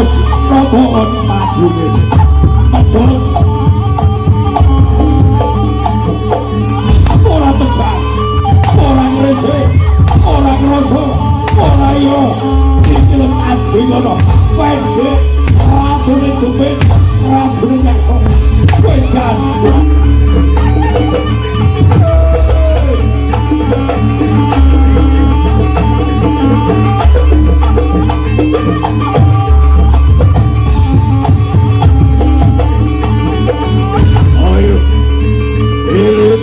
awas rokokan maju ini aja ora tegas ora ngrese ora ngrasa ora yo iki lho adi ngono pendek radune dupet radune nyakso wedan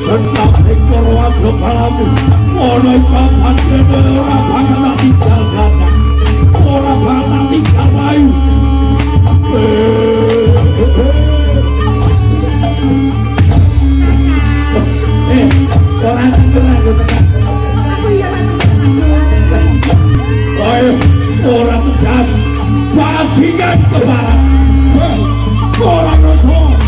tetap ekor kepalamu oleh papan kene ora bakal tinggal gata ora bakal tinggal layu orang tenang aku iya ayo orang tegas bajingan ke barat orang rasa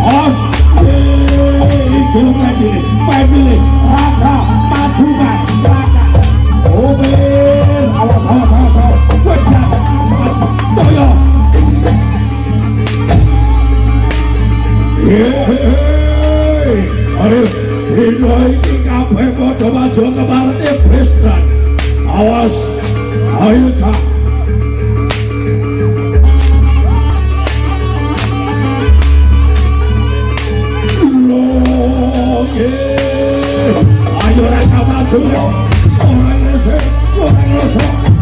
Os, tolong lagi nih, pilih, raka, maju kan, raka, mobil, awas, wejan, toyo, ayo, ini kafe foto maju ke barat Preston, awas, ayo cak. Ayo raka maju orang rese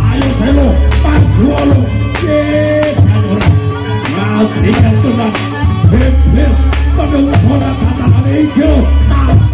ayo selo maju lo jangan ngajikan tenang bebas pada usaha kata-kata itu